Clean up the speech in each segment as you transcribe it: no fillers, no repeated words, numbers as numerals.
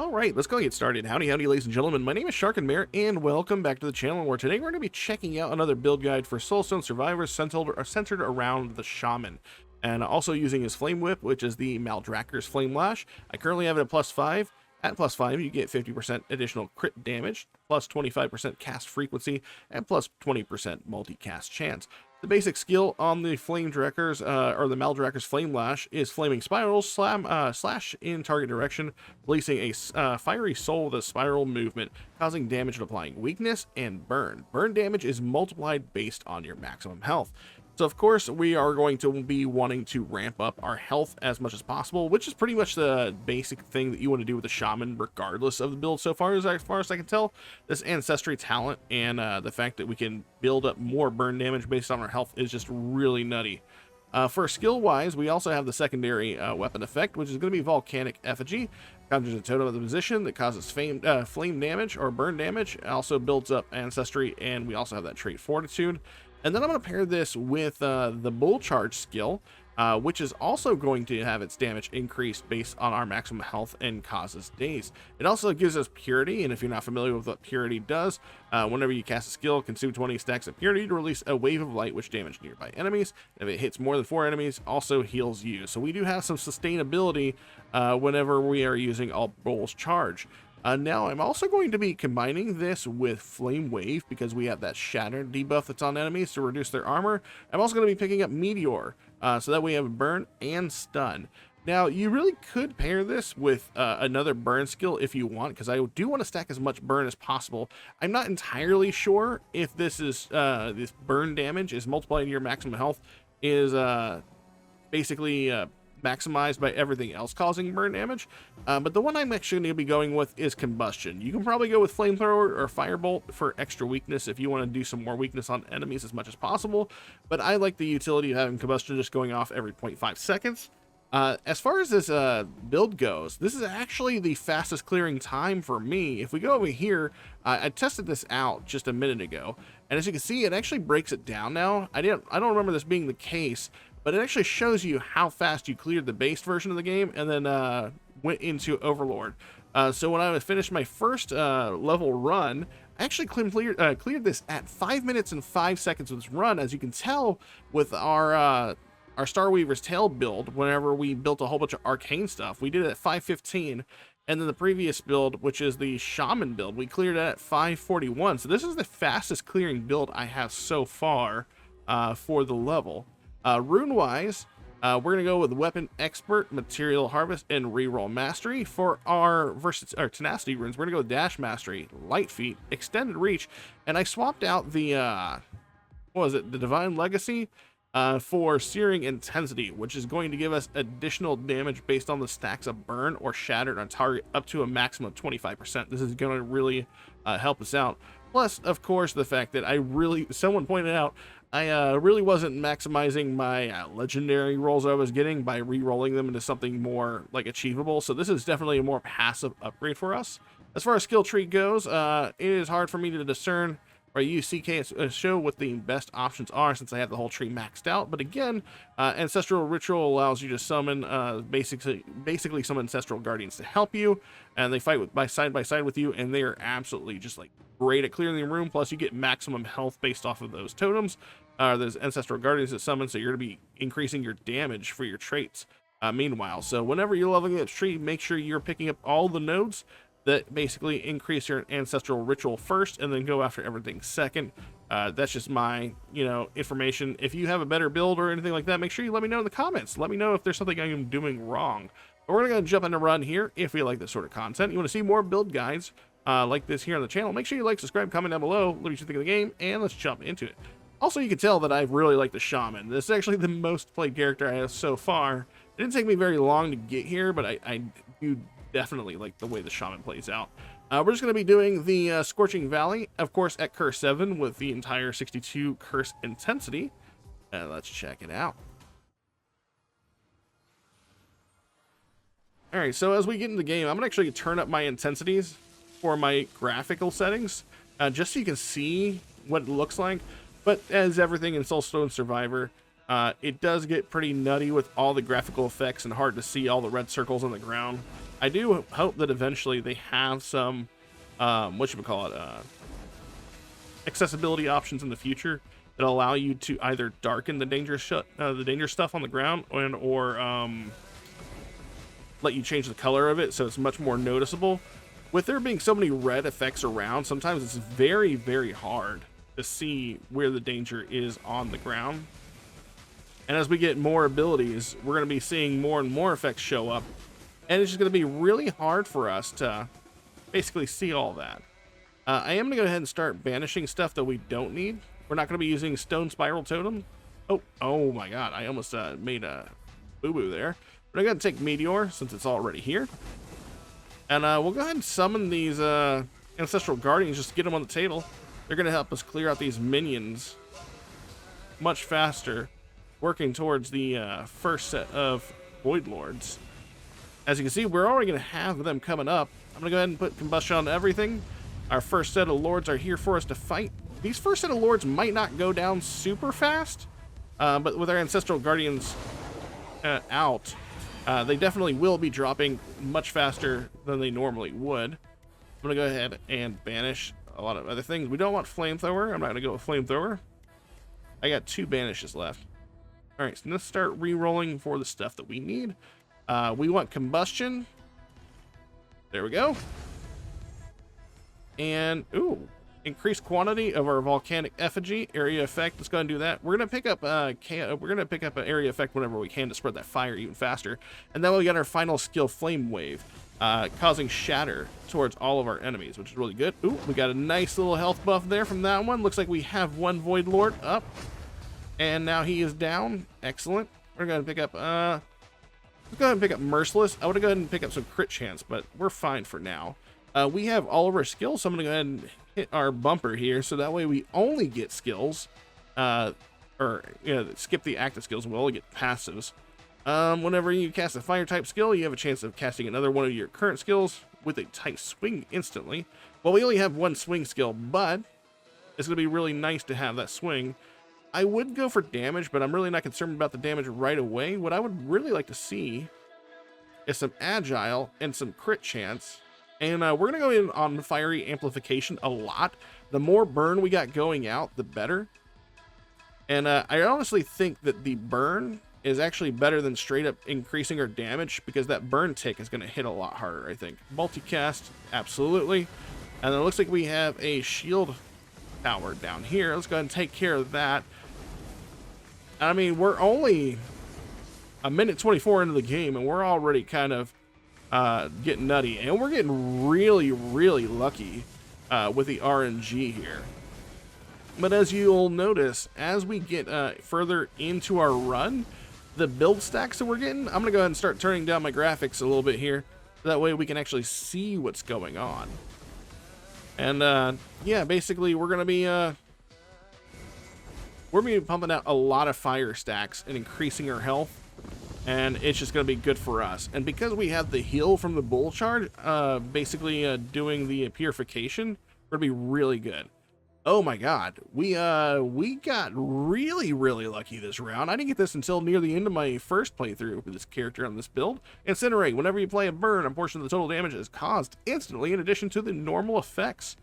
All right, let's go get started. Howdy, ladies and gentlemen. My name is Sharkinbear, and welcome back to the channel, where today we're going to be checking out another build guide for Soulstone survivors centered around the Shaman, and also using his Flame Whip, which is the Maldracker's Flame Lash. I currently have it at +5. At +5, you get 50% additional crit damage, plus 25% cast frequency, and plus 20% multi-cast chance. The basic skill on the Flame Drackers, or the Maldracker's Flame Lash, is Flaming Spirals, slash in target direction, releasing a fiery soul with a spiral movement, causing damage and applying weakness, and burn. Burn damage is multiplied based on your maximum health. So of course we are going to be wanting to ramp up our health as much as possible, which is pretty much the basic thing that you want to do with the Shaman regardless of the build so far as I can tell. This Ancestry talent and the fact that we can build up more burn damage based on our health is just really nutty. For skill wise, we also have the secondary weapon effect, which is going to be Volcanic Effigy. Conjures a totem of the position that causes flame damage or burn damage. It also builds up Ancestry, and we also have that trait Fortitude. And then I'm going to pair this with the Bull Charge skill, which is also going to have its damage increased based on our maximum health and causes daze. It also gives us Purity, and if you're not familiar with what Purity does, whenever you cast a skill, consume 20 stacks of Purity to release a wave of light which damage nearby enemies. If it hits more than 4 enemies, also heals you. So we do have some sustainability whenever we are using all Bull's Charge. Now, I'm also going to be combining this with Flame Wave because we have that Shatter debuff that's on enemies to reduce their armor. I'm also going to be picking up Meteor, so that we have Burn and Stun. Now, you really could pair this with another burn skill if you want, because I do want to stack as much burn as possible. I'm not entirely sure if this is this burn damage is multiplying your maximum health is basically maximized by everything else causing burn damage, but the one I'm actually going to be going with is Combustion. You can probably go with Flamethrower or Firebolt for extra weakness if you want to do some more weakness on enemies as much as possible, but I like the utility of having Combustion just going off every 0.5 seconds. As far as this build goes, this is actually the fastest clearing time for me. If we go over here, I tested this out just a minute ago, and as you can see, it actually breaks it down now. I don't remember this being the case, but it actually shows you how fast you cleared the base version of the game and then went into Overlord. So when I finished my first level run, I actually cleared this at 5 minutes and 5 seconds with this run. As you can tell with our Starweaver's Tail build, whenever we built a whole bunch of arcane stuff, we did it at 5:15. And then the previous build, which is the Shaman build, we cleared it at 5:41. So this is the fastest clearing build I have so far for the level. Rune-wise, we're going to go with Weapon Expert, Material Harvest, and Reroll Mastery. For our Tenacity runes, we're going to go with Dash Mastery, Light Feet, Extended Reach, and I swapped out the, the Divine Legacy for Searing Intensity, which is going to give us additional damage based on the stacks of Burn or Shattered on target up to a maximum of 25%. This is going to really help us out. Plus, of course, the fact that someone pointed out, I really wasn't maximizing my legendary rolls I was getting by re-rolling them into something more like achievable. So this is definitely a more passive upgrade for us. As far as skill tree goes, it is hard for me to discern or use CK show what the best options are since I have the whole tree maxed out. But again, Ancestral Ritual allows you to summon basically some Ancestral Guardians to help you, and they fight side by side with you, and they are absolutely just like great at clearing the room. Plus you get maximum health based off of those totems. There's Ancestral Guardians that summon, so you're going to be increasing your damage for your traits meanwhile. So whenever you're leveling that tree, make sure you're picking up all the nodes that basically increase your Ancestral Ritual first and then go after everything second. That's just my information. If you have a better build or anything like that, make sure you let me know in the comments. Let me know if there's something I'm doing wrong. But we're going to jump into run here if you like this sort of content. You want to see more build guides like this here on the channel, make sure you like, subscribe, comment down below, let me know what you think of the game, and let's jump into it. Also, you can tell that I really like the Shaman. This is actually the most played character I have so far. It didn't take me very long to get here, but I do definitely like the way the Shaman plays out. We're just going to be doing the Scorching Valley, of course, at Curse 7 with the entire 62 Curse Intensity. Let's check it out. Alright, so as we get into the game, I'm going to actually turn up my intensities for my graphical settings, just so you can see what it looks like. But as everything in Soulstone Survivor, it does get pretty nutty with all the graphical effects and hard to see all the red circles on the ground. I do hope that eventually they have some, accessibility options in the future that allow you to either darken the dangerous stuff on the ground, or let you change the color of it so it's much more noticeable. With there being so many red effects around, sometimes it's very, very hard to see where the danger is on the ground. And as we get more abilities, we're going to be seeing more and more effects show up, and it's just going to be really hard for us to basically see all that. I am going to go ahead and start banishing stuff that we don't need. We're not going to be using Stone Spiral Totem. Oh my god, I almost made a boo-boo there. We're going to take Meteor since it's already here. And we'll go ahead and summon these Ancestral Guardians just to get them on the table. They're going to help us clear out these minions much faster, working towards the first set of Void Lords. As you can see, we're already going to have them coming up. I'm going to go ahead and put Combustion on everything. Our first set of Lords are here for us to fight. These first set of Lords might not go down super fast, but with our Ancestral Guardians out, they definitely will be dropping much faster than they normally would. I'm going to go ahead and banish a lot of other things. We don't want Flamethrower. I'm not going to go with Flamethrower. I got 2 banishes left. Alright, so let's start re-rolling for the stuff that we need. We want Combustion. There we go. And, ooh, increased quantity of our Volcanic Effigy area effect. Let's go ahead and do that. We're gonna pick up an area effect whenever we can to spread that fire even faster. And then we got our final skill, Flame Wave, causing shatter towards all of our enemies, which is really good. Ooh, we got a nice little health buff there from that one. Looks like we have one Void Lord up, and now he is down. Excellent. We're gonna pick up let's go ahead and pick up Merciless. I would go ahead and pick up some crit chance, but we're fine for now. We have all of our skills, so I'm gonna go ahead and hit our bumper here, so that way we only get skills, skip the active skills, and we'll only get passives. Whenever you cast a fire type skill, you have a chance of casting another one of your current skills with a tight swing instantly. Well, we only have one swing skill, but it's gonna be really nice to have that swing. I would go for damage, but I'm really not concerned about the damage right away. What I would really like to see is some agile and some crit chance. And we're going to go in on Fiery Amplification a lot. The more burn we got going out, the better. And I honestly think that the burn is actually better than straight up increasing our damage, because that burn tick is going to hit a lot harder, I think. Multicast, absolutely. And then it looks like we have a shield tower down here. Let's go ahead and take care of that. I mean, we're only a minute 24 into the game, and we're already kind of getting nutty, and we're getting really, really lucky with the RNG here. But as you'll notice, as we get further into our run, the build stacks that we're getting, I'm gonna go ahead and start turning down my graphics a little bit here, so that way we can actually see what's going on. And yeah, basically we're gonna be pumping out a lot of fire stacks and increasing our health, and it's just going to be good for us. And because we have the heal from the bull charge, basically doing the purification, we're going to be really good. Oh my god, we got really, really lucky this round. I didn't get this until near the end of my first playthrough with this character on this build. Incinerate. Whenever you play a burn, a portion of the total damage is caused instantly in addition to the normal effects.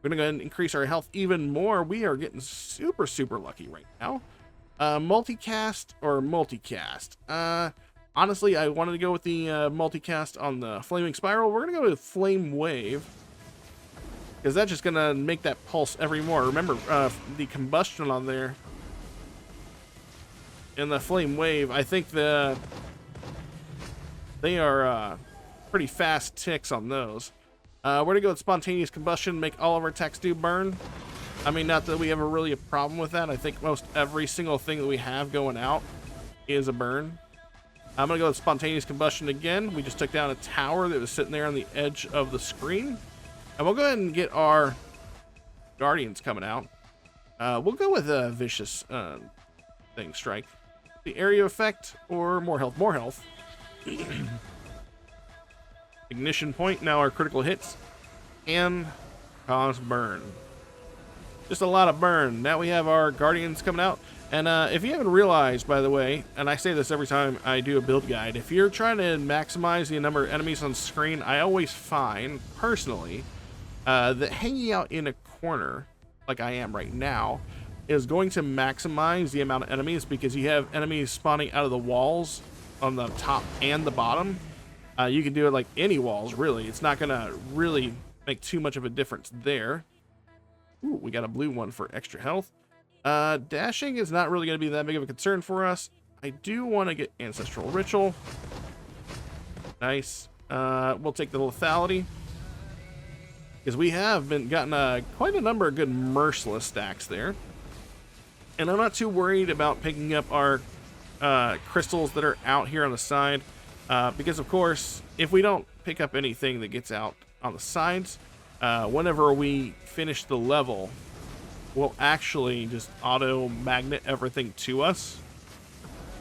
We're going to go ahead and increase our health even more. We are getting super, super lucky right now. Multicast or multicast? Honestly, I wanted to go with the multicast on the Flaming Spiral. We're going to go with Flame Wave, because that's just going to make that pulse every more. Remember, the combustion on there and the Flame Wave, I think they are pretty fast ticks on those. We're going to go with Spontaneous Combustion, make all of our attacks do burn. I mean, not that we have really a problem with that. I think most every single thing that we have going out is a burn. I'm going to go with Spontaneous Combustion again. We just took down a tower that was sitting there on the edge of the screen. And we'll go ahead and get our Guardians coming out. We'll go with a Vicious thing, Strike. The area effect or more health? More health. Ignition Point, now our critical hits, and cause burn. Just a lot of burn. Now we have our Guardians coming out. And if you haven't realized, by the way, and I say this every time I do a build guide, if you're trying to maximize the number of enemies on screen, I always find, personally, that hanging out in a corner, like I am right now, is going to maximize the amount of enemies, because you have enemies spawning out of the walls on the top and the bottom. You can do it like any walls, really. It's not going to really make too much of a difference there. Ooh, we got a blue one for extra health. Dashing is not really going to be that big of a concern for us. I do want to get Ancestral Ritual. Nice. We'll take the lethality, because we have gotten quite a number of good merciless stacks there. And I'm not too worried about picking up our crystals that are out here on the side, because of course, if we don't pick up anything that gets out on the sides, whenever we finish the level, we'll actually just auto magnet everything to us.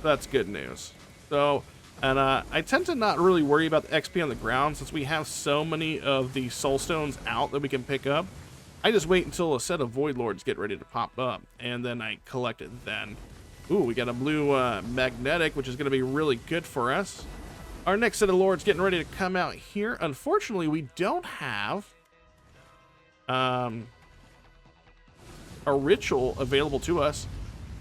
That's good news. So, and I tend to not really worry about the XP on the ground, since we have so many of the Soulstones out that we can pick up. I just wait until a set of Void Lords get ready to pop up, and then I collect it then. Ooh, we got a blue magnetic, which is going to be really good for us. Our next set of Lords getting ready to come out here. Unfortunately, we don't have a ritual available to us.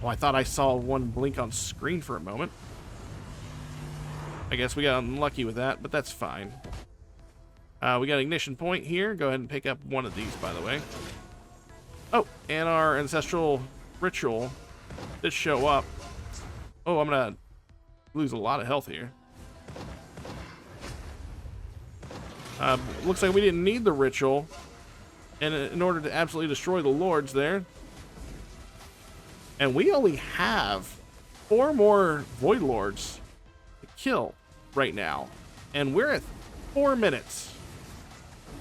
Oh, I thought I saw one blink on screen for a moment. I guess we got unlucky with that, but that's fine. We got Ignition Point here. Go ahead and pick up one of these, by the way. Oh, and our Ancestral Ritual did show up. Oh, I'm gonna lose a lot of health here. Looks like we didn't need the Ritual in order to absolutely destroy the Lords there. And we only have 4 more Void Lords to kill right now. And we're at 4 minutes.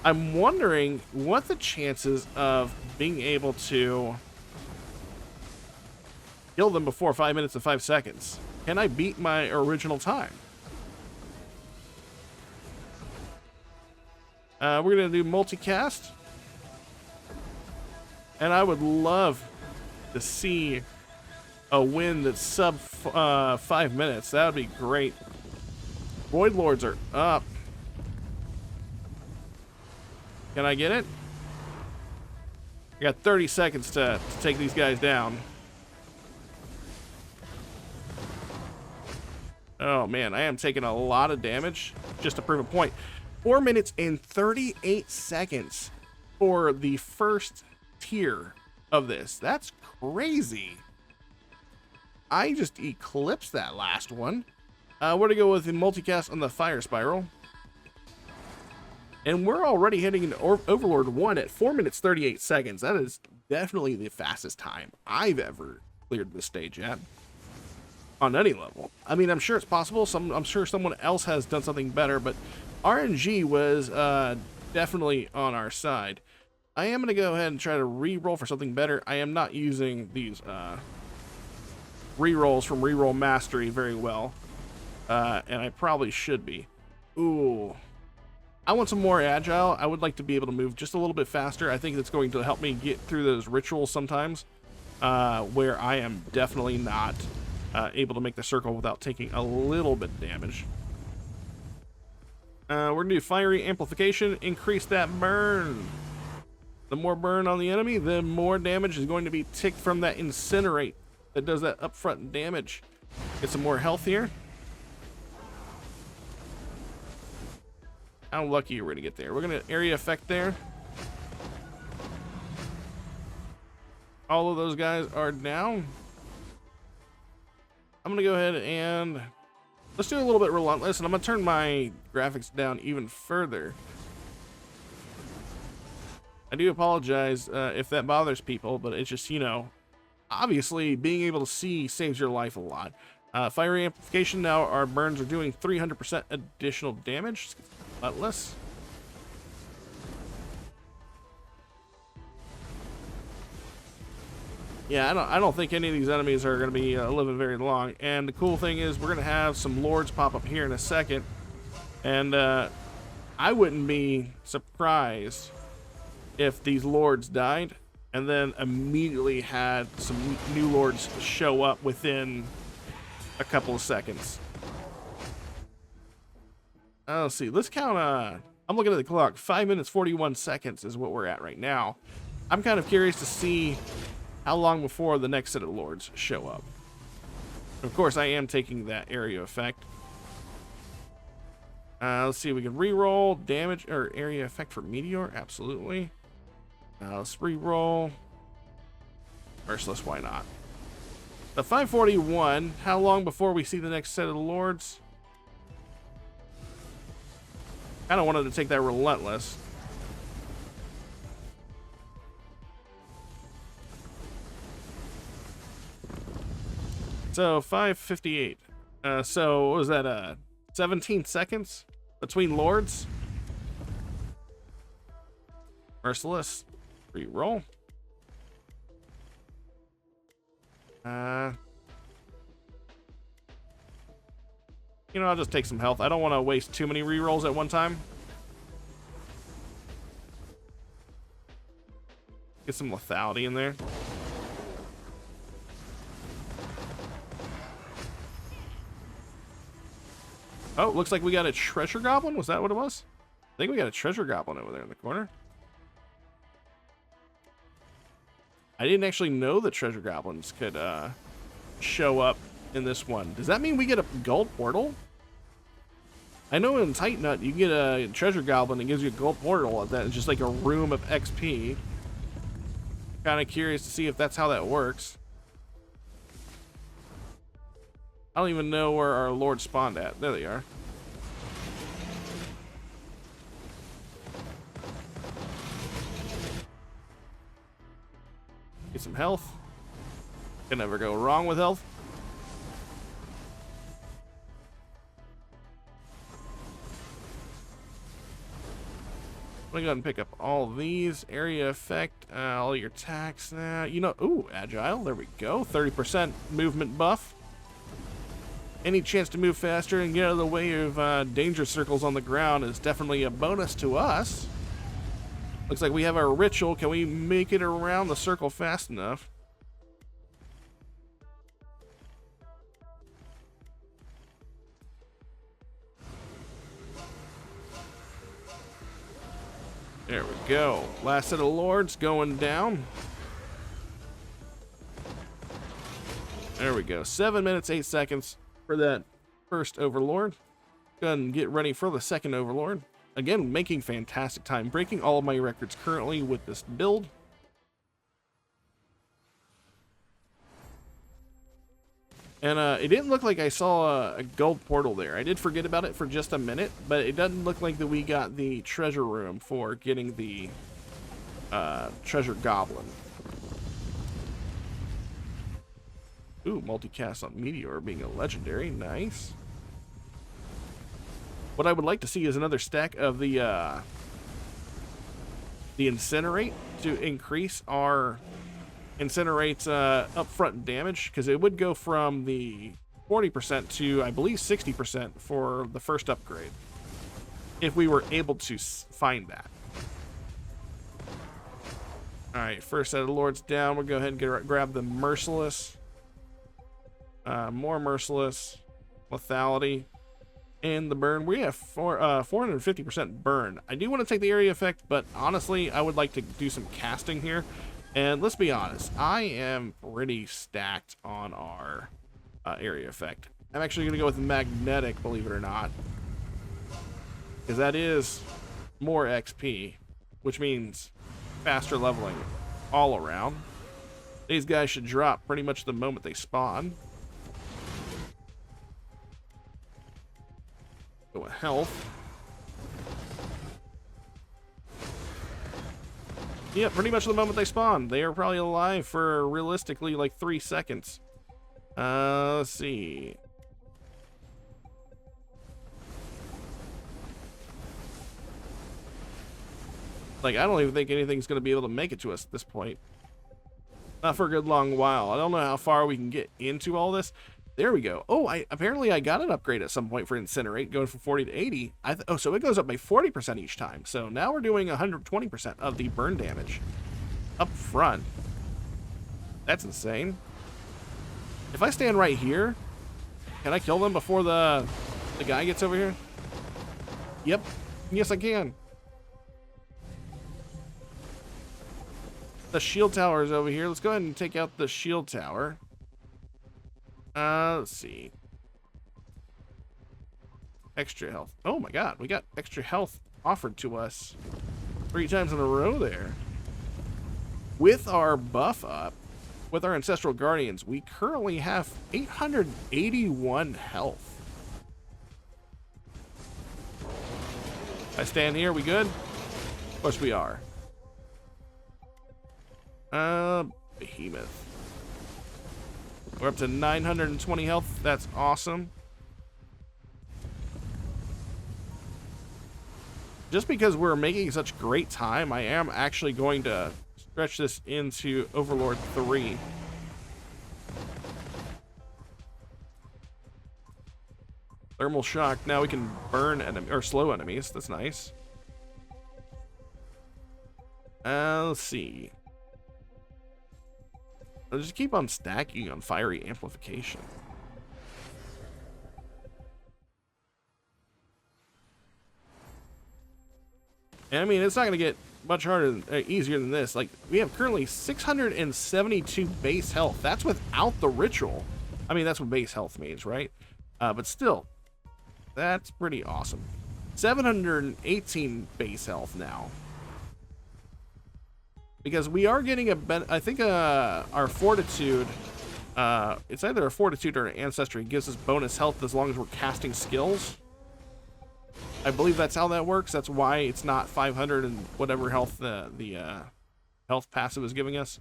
I'm wondering what the chances of being able to kill them before 5 minutes and 5 seconds. Can I beat my original time? We're going to do multicast. And I would love to see a win that's sub 5 minutes. That would be great. Void Lords are up. Can I get it? I got 30 seconds to take these guys down. Oh man, I am taking a lot of damage just to prove a point. 4 minutes and 38 seconds for the first tier of this. That's crazy. I just eclipsed that last one. We're going to go with the multicast on the Fire Spiral. And we're already hitting an Overlord 1 at 4 minutes 38 seconds. That is definitely the fastest time I've ever cleared this stage at. On any level. I mean, I'm sure it's possible. I'm sure someone else has done something better, but RNG was definitely on our side. I am going to go ahead and try to re-roll for something better. I am not using these re-rolls from Reroll Mastery very well. And I probably should be. Ooh. I want some more agile. I would like to be able to move just a little bit faster. I think that's going to help me get through those rituals sometimes, where I am definitely not able to make the circle without taking a little bit of damage. We're going to do Fiery Amplification, increase that burn. The more burn on the enemy, the more damage is going to be ticked from that Incinerate that does that upfront damage. Get some more health here. How lucky we're going to get there. We're going to area effect there. All of those guys are down. I'm going to go ahead and let's do a little bit Relentless, and I'm going to turn my graphics down even further. I do apologize if that bothers people, but it's just, you know, obviously being able to see saves your life a lot. Fiery Amplification, now our burns are doing 300% additional damage. Relentless. Yeah, I don't think any of these enemies are going to be living very long. And the cool thing is we're going to have some Lords pop up here in a second. And I wouldn't be surprised if these Lords died and then immediately had some new lords show up within a couple of seconds. Let's see. Let's count. I'm looking at the clock. 5 minutes 41 seconds is what we're at right now. I'm kind of curious to see how long before the next set of lords show up. Of course, I am taking that area effect. Let's see. We can re-roll damage or area effect for meteor. Absolutely. Let's re-roll. Merciless. Why not? The 541. How long before we see the next set of lords? Kind of wanted to take that relentless. So 558. So what was that? 17 seconds between lords. Merciless. Re-roll. You know, I'll just take some health. I don't want to waste too many re-rolls at one time. Get some lethality in there. Oh, looks like we got a treasure goblin. Was that what it was? I think we got a treasure goblin over there in the corner. I didn't actually know that treasure goblins could show up in this one. Does that mean we get a gold portal? I know in Tight Nut you get a treasure goblin that gives you a gold portal. That is just like a room of XP. Kind of curious to see if that's how that works. I don't even know where our lord spawned at. There they are. Get some health. Can never go wrong with health. I'm gonna go ahead and pick up all these. Area effect, all your attacks. You know, ooh, agile. There we go. 30% movement buff. Any chance to move faster and get out of the way of danger circles on the ground is definitely a bonus to us. Looks like we have our ritual. Can we make it around the circle fast enough? There we go. Last set of lords going down. There we go. 7 minutes, 8 seconds for that first overlord. Go ahead and get ready for the second overlord. Again, making fantastic time. Breaking all of my records currently with this build. And it didn't look like I saw a gold portal there. I did forget about it for just a minute, but it doesn't look like that we got the treasure room for getting the treasure goblin. Ooh, multicast on Meteor being a legendary. Nice. What I would like to see is another stack of the Incinerate to increase our Incinerate's upfront damage, because it would go from the 40% to, I believe, 60% for the first upgrade, if we were able to find that. Alright, first set of lords down. We'll go ahead and grab the Merciless. More Merciless. Lethality. And the burn. We have 450% burn. I do want to take the area effect, but honestly, I would like to do some casting here. And let's be honest, I am pretty stacked on our area effect. I'm actually going to go with magnetic, believe it or not, because that is more XP, which means faster leveling all around. These guys should drop pretty much the moment they spawn. Go with health. Yeah, pretty much the moment they spawn. They are probably alive for realistically like 3 seconds. Let's see. Like, I don't even think anything's going to be able to make it to us at this point. Not for a good long while. I don't know how far we can get into all this. There we go. Oh, apparently I got an upgrade at some point for Incinerate, going from 40 to 80. So it goes up by 40% each time. So now we're doing 120% of the burn damage. up front. That's insane. If I stand right here, can I kill them before the guy gets over here? Yep. Yes, I can. The shield tower is over here. Let's go ahead and take out the shield tower. Let's see. Extra health. Oh my god, we got extra health offered to us 3 times in a row there. With our buff up, with our Ancestral Guardians, we currently have 881 health. I stand here, we good? Of course we are. Behemoth. We're up to 920 health. That's awesome. Just because we're making such great time, I am actually going to stretch this into Overlord 3. Thermal shock. Now we can burn enemy or slow enemies. That's nice. Let's see. I'll just keep on stacking on fiery amplification. And I mean, it's not going to get much harder, easier than this. Like, we have currently 672 base health. That's without the ritual. I mean, that's what base health means, right? But still, that's pretty awesome. 718 base health now. Because we are getting I think our fortitude, it's either a fortitude or an ancestry, gives us bonus health as long as we're casting skills. I believe that's how that works. That's why it's not 500 and whatever health the health passive is giving us.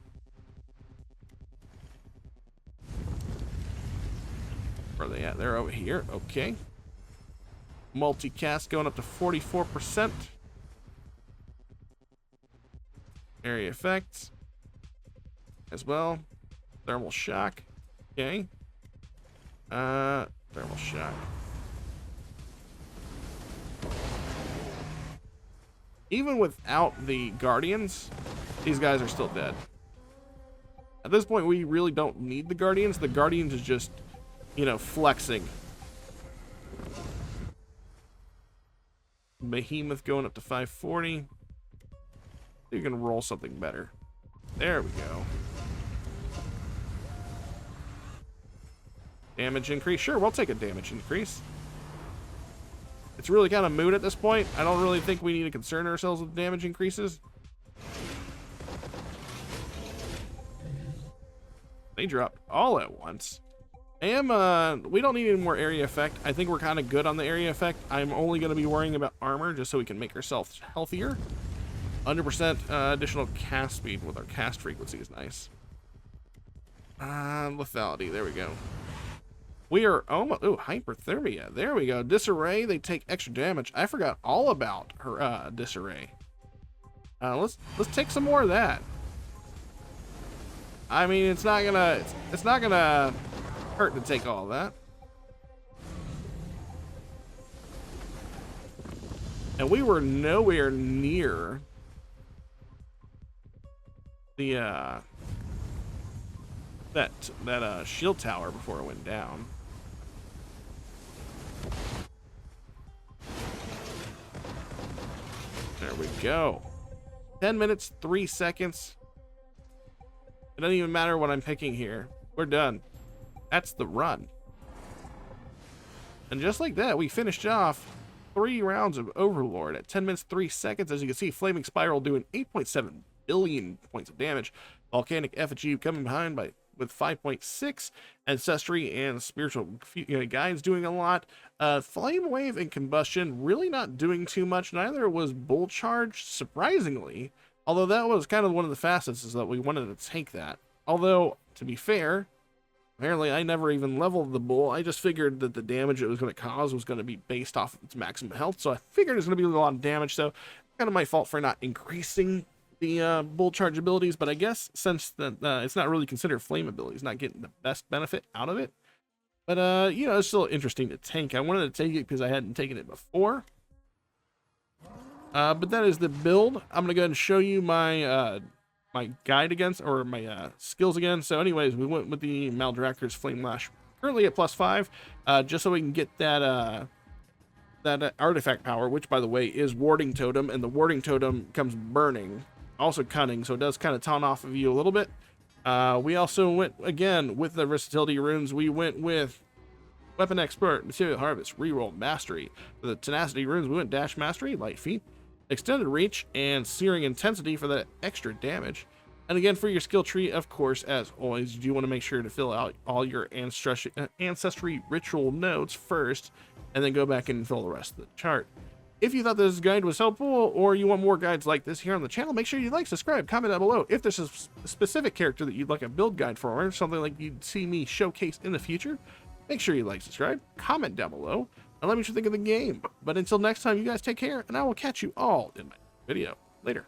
Where are they at? They're over here. Okay. Multicast going up to 44%. Area effects as well. Thermal shock. Okay. Thermal shock. Even without the Guardians, these guys are still dead. At this point, we really don't need the Guardians. The Guardians is just, you know, flexing. Behemoth going up to 540. You can roll something better. There we go. Damage increase. Sure, we'll take a damage increase. It's really kind of moot at this point. I don't really think we need to concern ourselves with damage increases. They dropped all at once. We don't need any more area effect. I think we're kind of good on the area effect. I'm only going to be worrying about armor just so we can make ourselves healthier. 100% additional cast speed with our cast frequency is nice. Lethality, there we go. We are almost, oh, hyperthermia, there we go. Disarray, they take extra damage. I forgot all about her disarray. Let's take some more of that. I mean, it's not gonna hurt to take all of that. And we were nowhere near the that shield tower before it went down. There we go. 10 minutes, 3 seconds. It doesn't even matter what I'm picking here. We're done. That's the run. And just like that, we finished off 3 rounds of Overlord at 10 minutes, 3 seconds. As you can see, Flaming Spiral doing 8.7 billion points of damage. Volcanic Effigy coming behind with 5.6. Ancestry and Spiritual Guides doing a lot. Flame Wave and Combustion really not doing too much. Neither was Bull Charge, surprisingly. Although that was kind of one of the facets is that we wanted to take that. Although, to be fair, apparently I never even leveled the Bull. I just figured that the damage it was going to cause was going to be based off of its maximum health. So I figured it was going to be a lot of damage. So kind of my fault for not increasing the Bull Charge abilities. But I guess since that it's not really considered flame abilities, not getting the best benefit out of it. But, you know, it's still interesting to tank. I wanted to take it because I hadn't taken it before. But that is the build. I'm going to go ahead and show you my my guide against, or my skills again. So anyways, we went with the Maldraxxur's Flame Lash, currently at +5, just so we can get that that artifact power, which by the way is Warding Totem, and the Warding Totem comes burning, also cunning, so it does kind of taunt off of you a little bit. We also went again with the versatility runes. We went with Weapon Expert, Material Harvest, Reroll, Mastery. For the Tenacity runes, we went Dash Mastery, Light Feet, Extended Reach, and Searing Intensity for the extra damage. And again, for your skill tree, of course, as always, you do want to make sure to fill out all your ancestry ritual notes first, and then go back and fill the rest of the chart. If you thought this guide was helpful, or you want more guides like this here on the channel, make sure you like, subscribe, comment down below. If there's a specific character that you'd like a build guide for, or something like you'd see me showcase in the future, make sure you like, subscribe, comment down below, and let me know what you think of the game. But until next time, you guys take care, and I will catch you all in my video. Later.